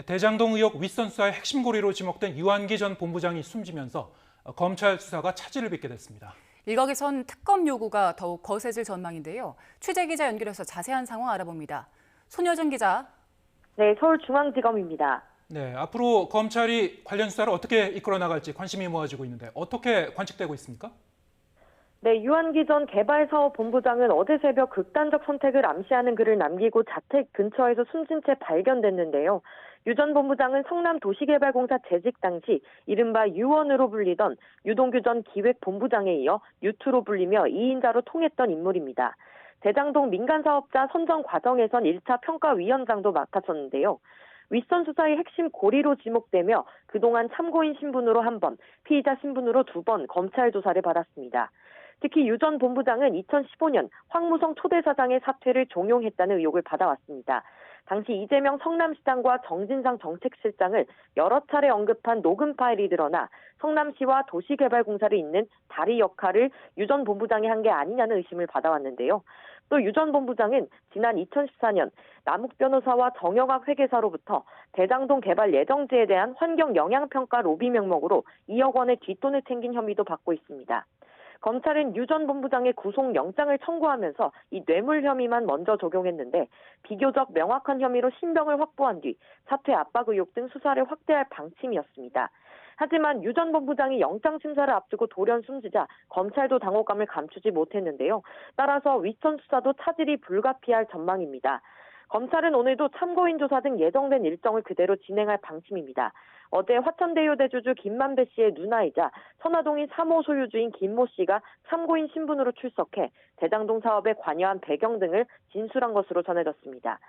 대장동 의혹 윗선 수사의 핵심 고리로 지목된 유한기 전 본부장이 숨지면서 검찰 수사가 차질을 빚게 됐습니다. 일각에선 특검 요구가 더욱 거세질 전망인데요. 취재 기자 연결해서 자세한 상황 알아봅니다. 손여정 기자. 네, 서울중앙지검입니다. 네, 앞으로 검찰이 관련 수사를 어떻게 이끌어 나갈지 관심이 모아지고 있는데 어떻게 관측되고 있습니까? 네, 유한기 전 개발사업본부장은 어제 새벽 극단적 선택을 암시하는 글을 남기고 자택 근처에서 숨진 채 발견됐는데요. 유 전 본부장은 성남도시개발공사 재직 당시 이른바 유원으로 불리던 유동규 전 기획본부장에 이어 유투로 불리며 2인자로 통했던 인물입니다. 대장동 민간사업자 선정 과정에선 1차 평가위원장도 맡았었는데요. 윗선 수사의 핵심 고리로 지목되며 그동안 참고인 신분으로 1번, 피의자 신분으로 2번 검찰 조사를 받았습니다. 특히 유 전 본부장은 2015년 황무성 초대사장의 사퇴를 종용했다는 의혹을 받아왔습니다. 당시 이재명 성남시장과 정진상 정책실장을 여러 차례 언급한 녹음 파일이 드러나 성남시와 도시개발공사를 잇는 다리 역할을 유 전 본부장이 한 게 아니냐는 의심을 받아왔는데요. 또 유 전 본부장은 지난 2014년 남욱 변호사와 정영학 회계사로부터 대장동 개발 예정지에 대한 환경 영향평가 로비 명목으로 2억 원의 뒷돈을 챙긴 혐의도 받고 있습니다. 검찰은 유 전 본부장의 구속영장을 청구하면서 이 뇌물 혐의만 먼저 적용했는데 비교적 명확한 혐의로 신병을 확보한 뒤 사퇴 압박 의혹 등 수사를 확대할 방침이었습니다. 하지만 유 전 본부장이 영장 심사를 앞두고 돌연 숨지자 검찰도 당혹감을 감추지 못했는데요. 따라서 윗선 수사도 차질이 불가피할 전망입니다. 검찰은 오늘도 참고인 조사 등 예정된 일정을 그대로 진행할 방침입니다. 어제 화천대유 대주주 김만배 씨의 누나이자 선화동인 3호 소유주인 김모 씨가 참고인 신분으로 출석해 대장동 사업에 관여한 배경 등을 진술한 것으로 전해졌습니다.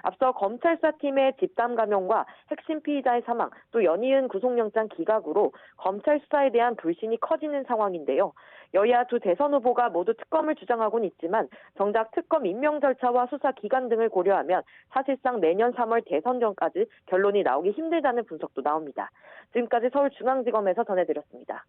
앞서 검찰 수사팀의 집단 감염과 핵심 피의자의 사망, 또 연이은 구속영장 기각으로 검찰 수사에 대한 불신이 커지는 상황인데요. 여야 두 대선 후보가 모두 특검을 주장하고는 있지만 정작 특검 임명 절차와 수사 기간 등을 고려하면 사실상 내년 3월 대선 전까지 결론이 나오기 힘들다는 분석도 나옵니다. 지금까지 서울중앙지검에서 전해드렸습니다.